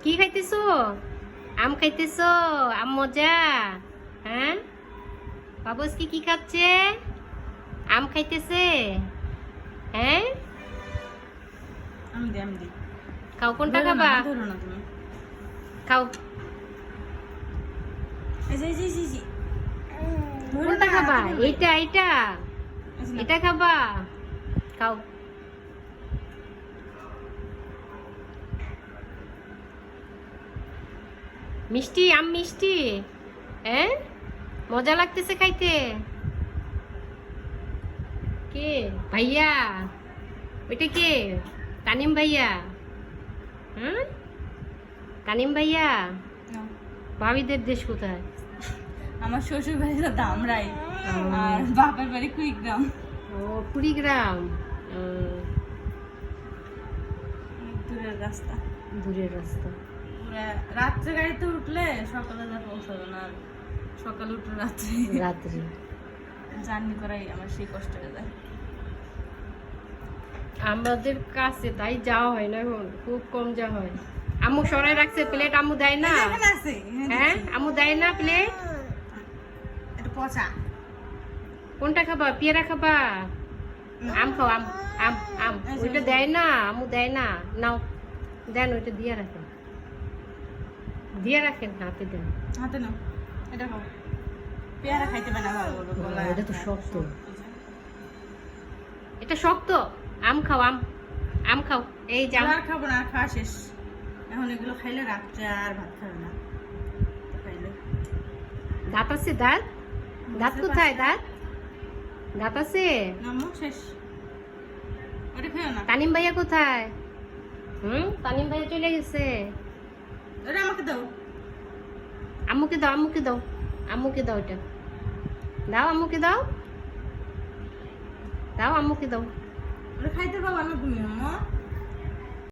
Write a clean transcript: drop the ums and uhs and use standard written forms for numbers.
কি খাইতেছো? আম খাইতেছো? আম মজা? হ্যাঁ, বাবুস কি খাচ্ছে? আম খাইতেছে? হ্যাঁ, আমি দি খাও। কোনটা খাবা? ধরো না তুমি। খাও। এই যে কোনটা খাবা? এইটা এইটা এটা খাবা? খাও। মিষ্টি, আম মিষ্টি। হ্যাঁ, মজা লাগতেছে খাইতে? কে ভাইয়া? ওইটা কে? তানিম ভাইয়া? হুম, তানিম ভাইয়া? ভাবিদের দেশ কোথায়? আমার শ্বশুর বাড়িটা ধামরাই আর বাপের বাড়ি কুড়িগ্রাম। ও, কুড়িগ্রাম। দূরের রাস্তা। দূরের রাস্তা। রাত্রে গাড়িতে উঠলে সকালে যা পৌঁছাবে না, আর সকালে উঠলে রাত্রে জার্নি করাই আমার সেই কষ্ট হয়ে যায়। আমাদের কাছে তাই যাওয়া হয় না, এখন খুব কম যাওয়া হয়। আম্মু সরাই রাখছে প্লেট, আম্মু দেয় না। হ্যাঁ, আম্মু দেয় না প্লেট। এটা পচা। কোনটা খাবা? পেয়ারা খাবা? আম খাও, আম আম আম। ওইটা দেয় না, আম্মু দেয় না। নাও, দেন, ওইটা দিয়ে রাখেন, দিয়ে রাখেন, হাতে দেন। হাতে নাও, এটা খাও। পেয়ারা খাইতে পারে না, ভালো বলো। এটা তো শক্ত, এটা শক্ত। আম খাও, আম আম খাও। এই যে আর খাবো না, খাওয়া শেষ। এখন এগুলো খাইলে রাত্রে আর ভাত খাবে না। খাইলে দাঁত আছে? দাঁত দাঁত কোথায়? দাঁত দাঁত আছে? নামো শেষ। ওটা খেও না। তানিম ভাইয়া কোথায়? তানিম ভাইয়া চলে গেছে। ওটা আমাকে দাও। আম্মুকে দাও, আম্মুকে দাও, আম্মুকে দাও। এটা দাও, আম্মুকে দাও, দাও আম্মুকে দাও। ওটা খাইতে পাবো না তুমি, মামা।